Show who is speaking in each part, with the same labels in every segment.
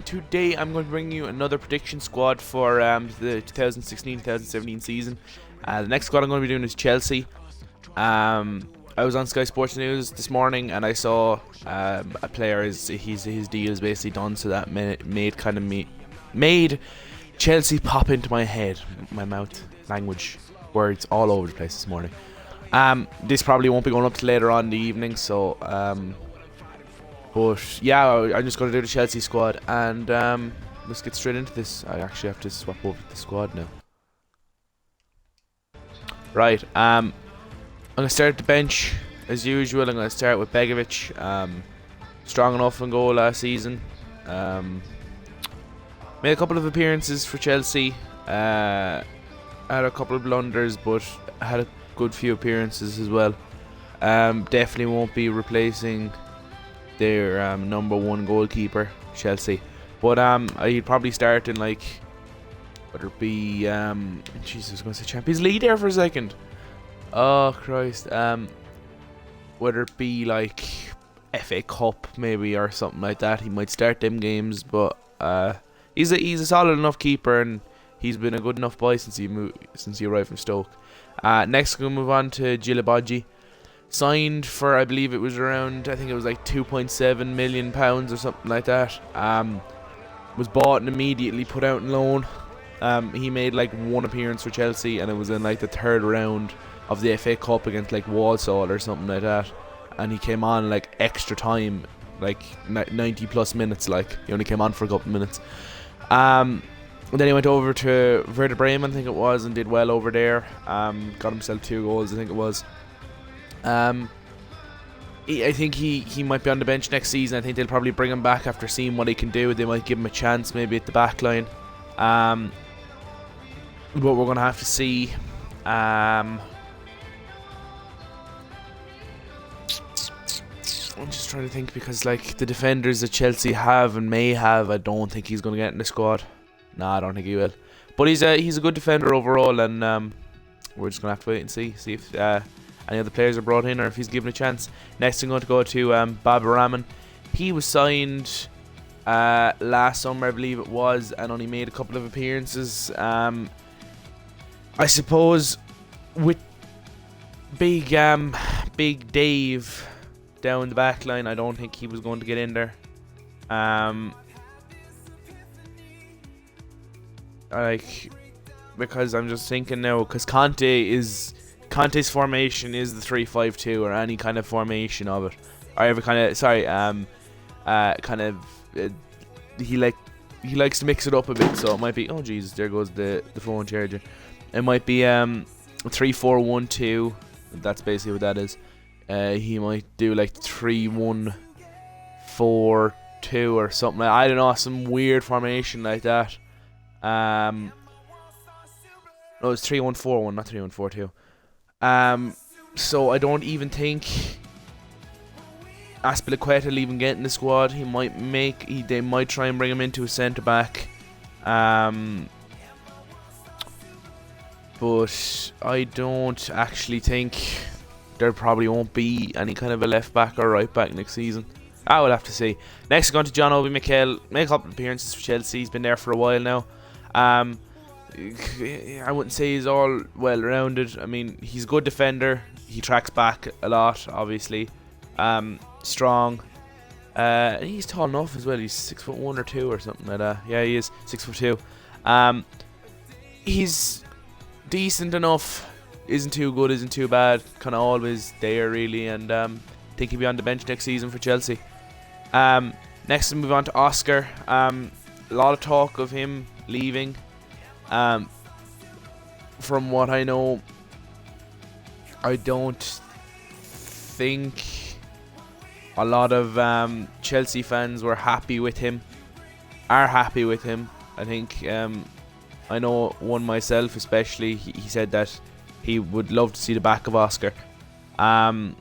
Speaker 1: today I'm going to bring you another prediction squad for the 2016-2017 season. The next squad I'm going to be doing is Chelsea. I was on Sky Sports News this morning and I saw a player his deal is basically done, so that made Chelsea pop into my head, my mouth, language, words all over the place this morning. This probably won't be going up till later on in the evening, so but yeah, I'm just going to do the Chelsea squad, and let's get straight into this. I actually have to swap over the squad now. Right, I'm going to start at the bench as usual. I'm going to start with Begovic. Strong enough in goal last season. Made a couple of appearances for Chelsea. Had a couple of blunders, but had a good few appearances as well. Definitely won't be replacing their number one goalkeeper, Chelsea. But he'd probably start in, like, whether it be Jesus, I was going to say Champions League there for a second. Oh Christ. Whether it be like FA Cup maybe or something like that, he might start them games. But he's a solid enough keeper, and he's been a good enough boy since he arrived from Stoke. Next we'll move on to Djilabodji. Signed for, I believe it was around, I think it was like £2.7 million or something like that. Was bought and immediately put out on loan. He made like one appearance for Chelsea, and it was in like the third round of the FA Cup against like Walsall or something like that. And he came on like extra time, like 90 plus minutes. Like, he only came on for a couple of minutes. And then he went over to Werder Bremen, I think it was, and did well over there. Got himself 2 goals, I think it was. I think he might be on the bench next season. I think they'll probably bring him back after seeing what he can do. They might give him a chance maybe at the back line. But we're going to have to see. I'm just trying to think, because like the defenders that Chelsea have and may have, I don't think he's going to get in the squad. No, I don't think he will. But he's a good defender overall, and we're just going to have to wait and see if any other players are brought in or if he's given a chance. Next I'm going to go to Baba Rahman. He was signed last summer, I believe it was, and only made a couple of appearances. I suppose with big Dave down the back line, I don't think he was going to get in there. Because I'm just thinking now, because Conte's formation is the 3-5-2, or any kind of formation of it, or every kind of he likes to mix it up a bit. So it might be, oh Jesus, there goes the phone charger. It might be 3-4-1-2. That's basically what that is. He might do like 3-1-4-2 or something. I don't know, some weird formation like that. No, it's 3-1-4-1, not 3-1-4-2. So I don't even think Azpilicueta will even get in the squad. They might try and bring him into a centre back. But I don't actually think there probably won't be any kind of a left back or right back next season. I will have to see. Next, going to John Obi Mikel. Made a couple of appearances for Chelsea. He's been there for a while now. I wouldn't say he's all well rounded. I mean, he's a good defender. He tracks back a lot, obviously. Strong. He's tall enough as well. He's 6'1" or 2" or something like that. Yeah, he is 6'2". He's decent enough. Isn't too good, isn't too bad. Kind of always there, really. And think he'll be on the bench next season for Chelsea. Next, we'll move on to Oscar. A lot of talk of him leaving. From what I know, I don't think a lot of Chelsea fans are happy with him. I think I know one myself especially. He said that he would love to see the back of Oscar. I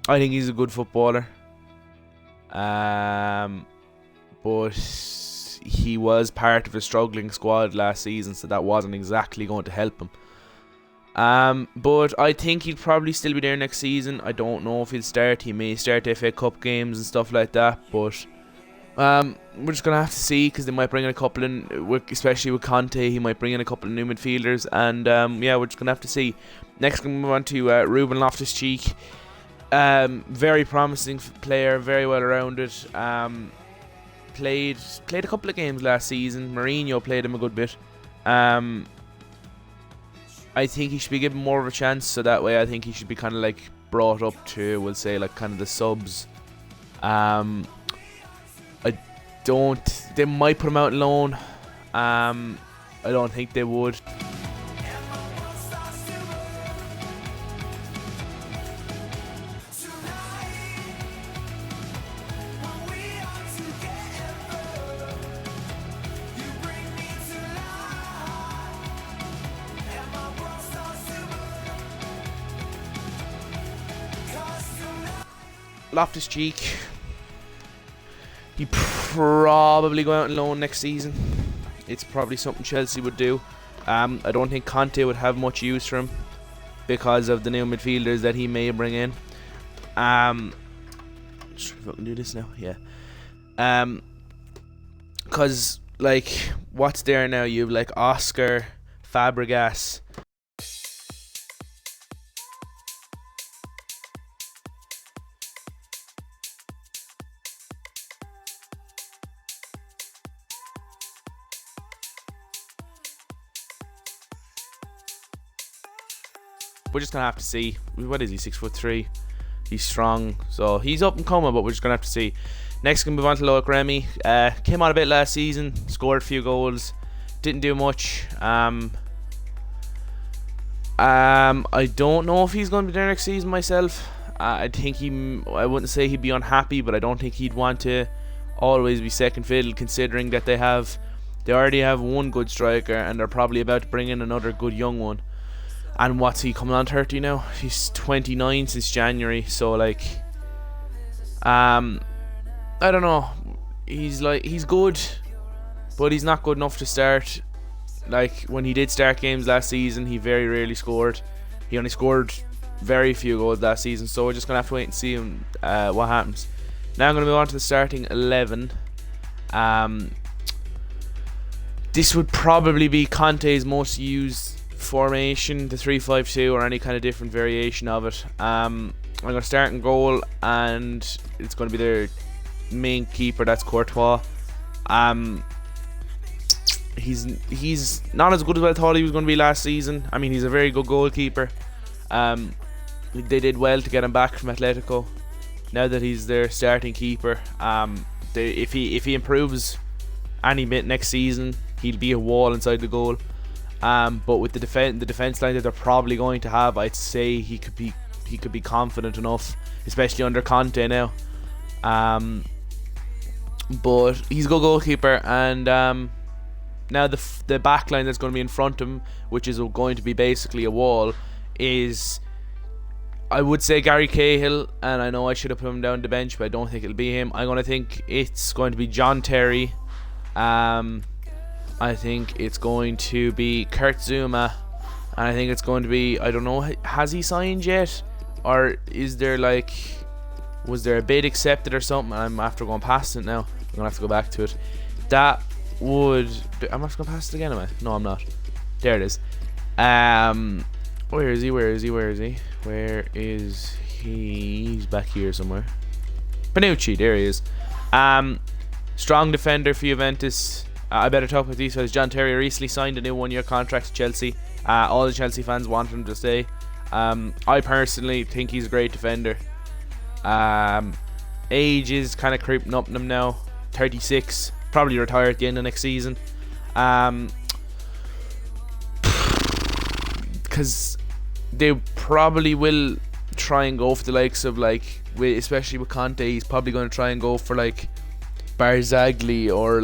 Speaker 1: think he's a good footballer. But he was part of a struggling squad last season, so that wasn't exactly going to help him. But I think he'll probably still be there next season. I don't know if he'll start. He may start FA Cup games and stuff like that, but We're just gonna have to see, because they might bring in a couple in, especially with Conte. He might bring in a couple of new midfielders, and yeah, we're just gonna have to see. Next, we're gonna move on to Ruben Loftus-Cheek. Very promising player, very well rounded. Played a couple of games last season. Mourinho played him a good bit. I think he should be given more of a chance, so that way I think he should be kind of like brought up to, we'll say, like kind of the subs. They might put him out alone. I don't think they would. Loftus-Cheek, he probably go out on loan next season. It's probably something Chelsea would do. I don't think Conte would have much use for him because of the new midfielders that he may bring in. If I can do this now, yeah. Because like, what's there now? You've like Oscar, Fabregas. We're just gonna have to see. What is he? 6'3". He's strong, so he's up and coming. But we're just gonna have to see. Next, gonna move on to Loic Remy. Came on a bit last season, scored a few goals, didn't do much. I don't know if he's gonna be there next season myself. I think I wouldn't say he'd be unhappy, but I don't think he'd want to always be second fiddle, considering that they already have one good striker, and they're probably about to bring in another good young one. And what's he coming on 30 now? He's 29 since January. So like, I don't know. He's good, but he's not good enough to start. Like when he did start games last season, he very rarely scored. He only scored very few goals last season. So we're just gonna have to wait and see what happens. Now I'm gonna move on to the starting 11. This would probably be Conte's most used formation, the 3-5-2 or any kind of different variation of it. I'm going to start in goal, and it's going to be their main keeper, that's Courtois. He's not as good as I thought he was going to be last season. I mean, he's a very good goalkeeper. They did well to get him back from Atletico. Now that he's their starting keeper, if he improves any bit next season, he'll be a wall inside the goal. But with the defense line that they're probably going to have, I'd say he could be confident enough, especially under Conte now. But he's a good goalkeeper, and now the back line that's going to be in front of him, which is going to be basically a wall, is, I would say, Gary Cahill, and I know I should have put him down the bench, but I don't think it'll be him. I'm going to think it's going to be John Terry. I think it's going to be Kurt Zouma, and I think it's going to be, I don't know, has he signed yet, or is there was there a bid accepted or something? I'm after going past it now. I'm gonna have to go back to it. I'm after going past it again, am I? No, I'm not. There it is. Where is he? He's back here somewhere. Panucci, there he is. Strong defender for Juventus. I better talk about these guys. John Terry recently signed a new one-year contract to Chelsea. All the Chelsea fans want him to stay. I personally think he's a great defender. Age is kind of creeping up on him now. 36. Probably retire at the end of next season. Because they probably will try and go for the likes of, especially with Conte, he's probably going to try and go for Barzagli or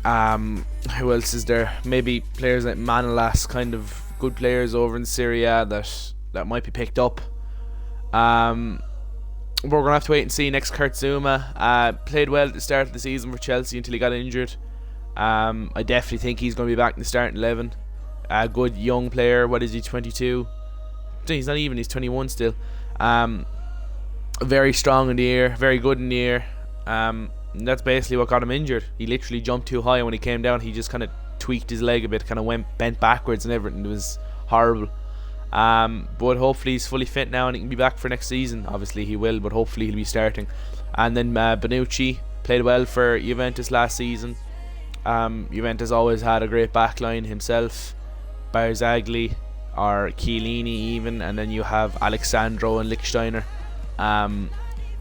Speaker 1: who else is there? Maybe players like Manolas, kind of good players over in Serie A that might be picked up. We're gonna have to wait and see. Next, Kurt Zouma played well at the start of the season for Chelsea until he got injured. I definitely think he's going to be back in the starting 11. A good young player. What is he? 22. He's not even. He's 21 still. Very strong in the air. Very good in the air. That's basically what got him injured. He literally jumped too high, and when he came down, he just kind of tweaked his leg a bit, kind of bent backwards and everything. It was horrible. But hopefully he's fully fit now and he can be back for next season. Obviously he will, but hopefully he'll be starting. And then Bonucci played well for Juventus last season. Juventus always had a great backline himself, Barzagli or Chiellini even, and then you have Alexandro and Lichtsteiner.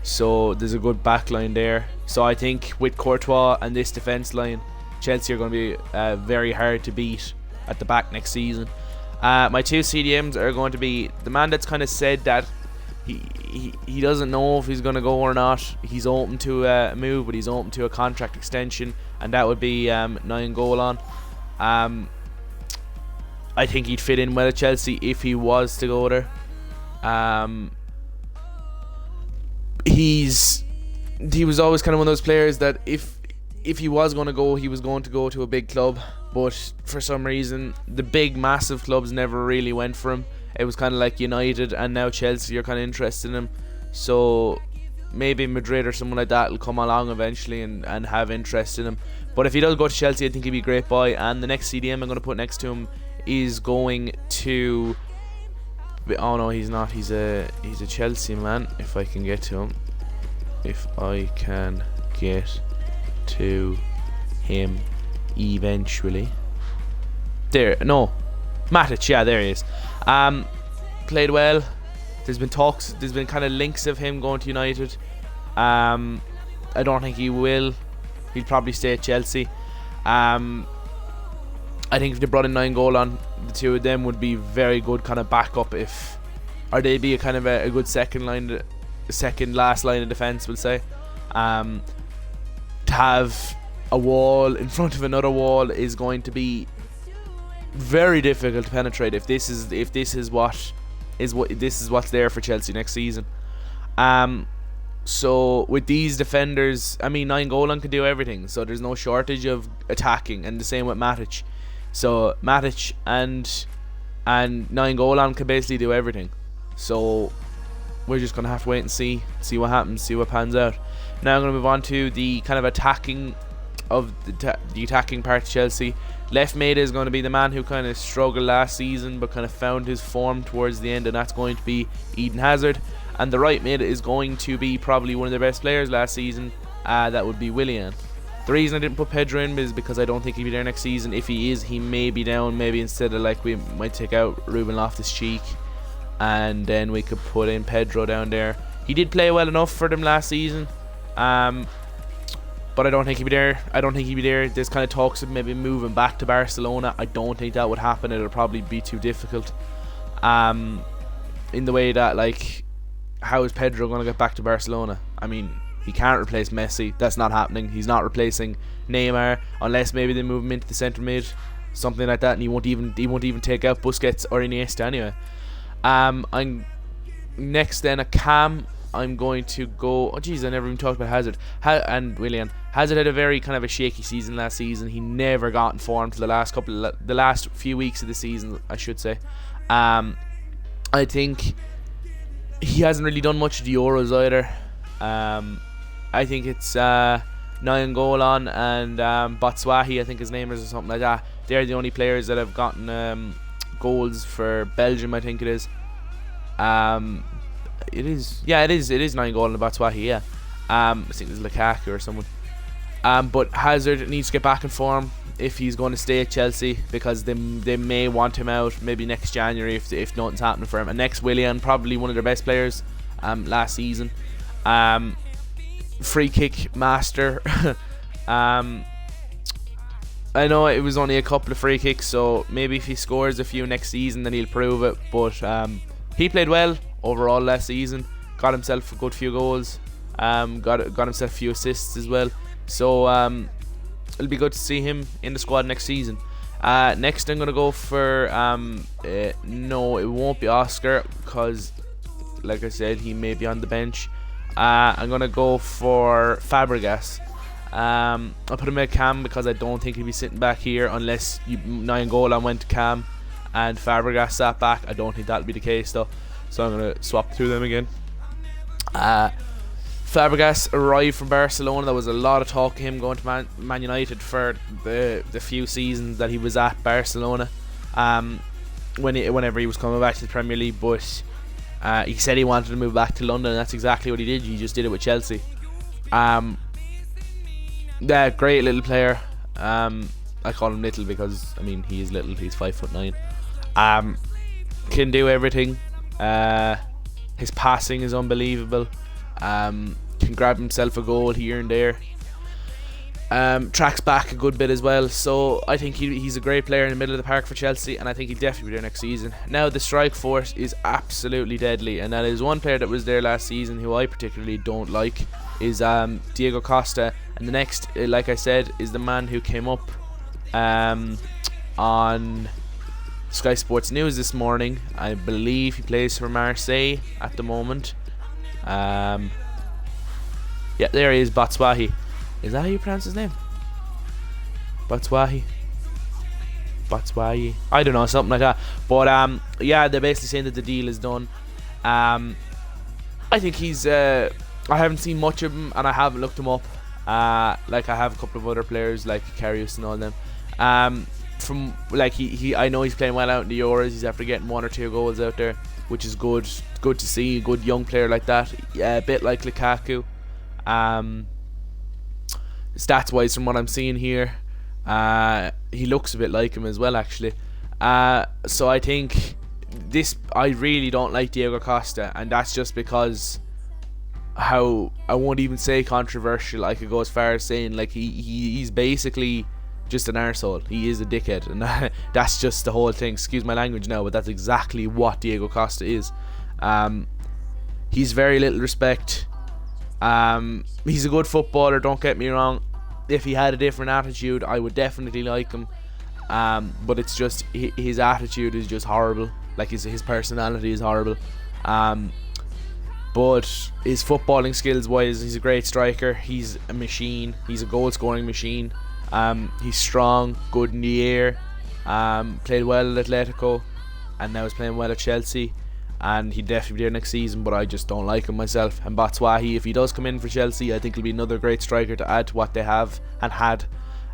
Speaker 1: So there's a good backline there. So I think with Courtois and this defence line, Chelsea are going to be very hard to beat at the back next season. My two CDMs are going to be the man that's kind of said that he doesn't know if he's going to go or not. He's open to a move, but he's open to a contract extension, and that would be Nainggolan. I think he'd fit in well at Chelsea if he was to go there. He was always kind of one of those players that if he was going to go, he was going to go to a big club, but for some reason the big massive clubs never really went for him. It was kind of like United and now Chelsea are kind of interested in him, so maybe Madrid or someone like that will come along eventually and have interest in him. But if he does go to Chelsea, I think he'd be a great buy. And the next CDM I'm going to put next to him is going to... Oh no, he's not. He's a Chelsea man. If I can get to him. If I can get to him eventually. There, no. Matic, yeah, there he is. Played well. There's been talks, there's been kind of links of him going to United. I don't think he will. He'll probably stay at Chelsea. I think if they brought in Nainggolan, the two of them would be very good kind of backup or they'd be a kind of a good second last line of defence, we'll say. To have a wall in front of another wall is going to be very difficult to penetrate if this is what's there for Chelsea next season. So with these defenders, I mean, Nainggolan can do everything, so there's no shortage of attacking, and the same with Matic. So Matic and Nainggolan can basically do everything. So we're just gonna have to wait and see what happens, see what pans out. Now I'm gonna move on to the kind of attacking of the attacking part of Chelsea. Left mid is going to be the man who kind of struggled last season but kind of found his form towards the end, and that's going to be Eden Hazard. And the right mid is going to be probably one of their best players last season. That would be Willian. The reason I didn't put Pedro in is because I don't think he'll be there next season. If he is, he may be down. Maybe instead of, like, we might take out Ruben Loftus-Cheek and then we could put in Pedro down there. He did play well enough for them last season, but I don't think he'll be there. There's kind of talks of maybe moving back to Barcelona. I don't think that would happen. It'll probably be too difficult. In the way that, like, how is Pedro going to get back to Barcelona? I mean, he can't replace Messi. That's not happening. He's not replacing Neymar unless maybe they move him into the centre mid, something like that, and he won't even take out Busquets or Iniesta anyway. I'm next then a cam. I'm going to go. Oh jeez, I never even talked about Hazard and Willian. Hazard had a very kind of a shaky season last season. He never got in form for the last few weeks of the season, I should say. I think he hasn't really done much of the Euros either. I think it's Nainggolan and Batshuayi, I think his name is, or something like that. They're the only players that have gotten goals for Belgium, I think it is. It is Nainggolan and Batshuayi, yeah. I think it's Lukaku or someone. But Hazard needs to get back in form if he's going to stay at Chelsea, because they may want him out maybe next January if nothing's happening for him. And next, Willian, probably one of their best players last season. Free kick master. I know it was only a couple of free kicks, so maybe if he scores a few next season then he'll prove it. But he played well overall last season, got himself a good few goals, got himself a few assists as well. So it'll be good to see him in the squad next season. Next I'm going to go for no, it won't be Oscar, because like I said, he may be on the bench. I'm going to go for Fabregas. I'll put him at cam because I don't think he'll be sitting back here unless Nainggolan went to cam and Fabregas sat back. I don't think that'll be the case though, so I'm going to swap through them again. Fabregas arrived from Barcelona. There was a lot of talk of him going to Man United for the few seasons that he was at Barcelona. Whenever he was coming back to the Premier League, but he said he wanted to move back to London, and that's exactly what he did. He just did it with Chelsea. Yeah, great little player. I call him little because I mean he is little. He's 5'9". Can do everything. His passing is unbelievable. Can grab himself a goal here and there. Tracks back a good bit as well. So I think he's a great player in the middle of the park for Chelsea, and I think he'll definitely be there next season. Now the strike force is absolutely deadly, and that is one player that was there last season who I particularly don't like is Diego Costa, and the next, like I said, is the man who came up on Sky Sports News this morning. I believe he plays for Marseille at the moment. Yeah, there he is, Batshuayi. Is that how you pronounce his name? Batshuayi. I don't know, something like that. But yeah, they're basically saying that the deal is done. I think he's I haven't seen much of him, and I haven't looked him up. Like I have a couple of other players like Karius and all them. From like I know he's playing well out in the Euros. He's after getting 1 or 2 goals out there, which is good. Good to see a good young player like that. Yeah, a bit like Lukaku. Stats wise, from what I'm seeing here, he looks a bit like him as well, actually. So I think I really don't like Diego Costa, and that's just because how I won't even say controversial. I could go as far as saying like he's basically just an arsehole. He is a dickhead, and that's just the whole thing. Excuse my language now, but that's exactly what Diego Costa is. He's very little respect. He's a good footballer, don't get me wrong. If he had a different attitude, I would definitely like him. But it's just his attitude is just horrible. Like his personality is horrible. But his footballing skills wise, he's a great striker. He's a machine. He's a goal scoring machine. He's strong, good in the air. Played well at Atletico, and now he's playing well at Chelsea. And he'd definitely be there next season, but I just don't like him myself. And Batshuayi, if he does come in for Chelsea, I think he'll be another great striker to add to what they have and had.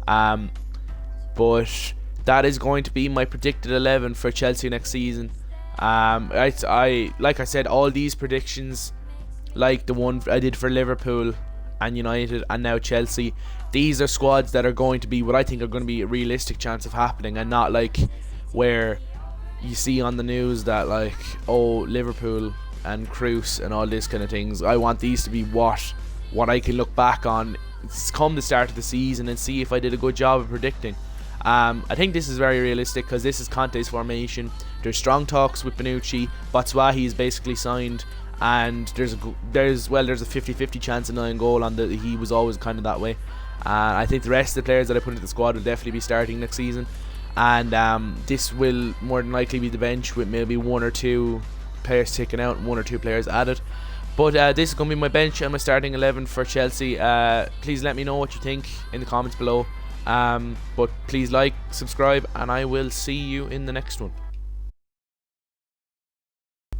Speaker 1: But that is going to be my predicted 11 for Chelsea next season. I like I said, all these predictions, like the one I did for Liverpool and United and now Chelsea, these are squads that are going to be what I think are going to be a realistic chance of happening, and not like where you see on the news that like, oh, Liverpool and Cruz and all this kind of things. I want these to be what I can look back on come the start of the season and see if I did a good job of predicting. I think this is very realistic because this is Conte's formation. There's strong talks with Bonucci. Batshuayi is basically signed, and there's a 50-50 chance of 9 goal on he was always kind of that way. I think the rest of the players that I put into the squad will definitely be starting next season. And this will more than likely be the bench with maybe 1 or 2 players taken out and 1 or 2 players added. But this is going to be my bench and my starting 11 for Chelsea. Please let me know what you think in the comments below. But please like, subscribe, and I will see you in the next one.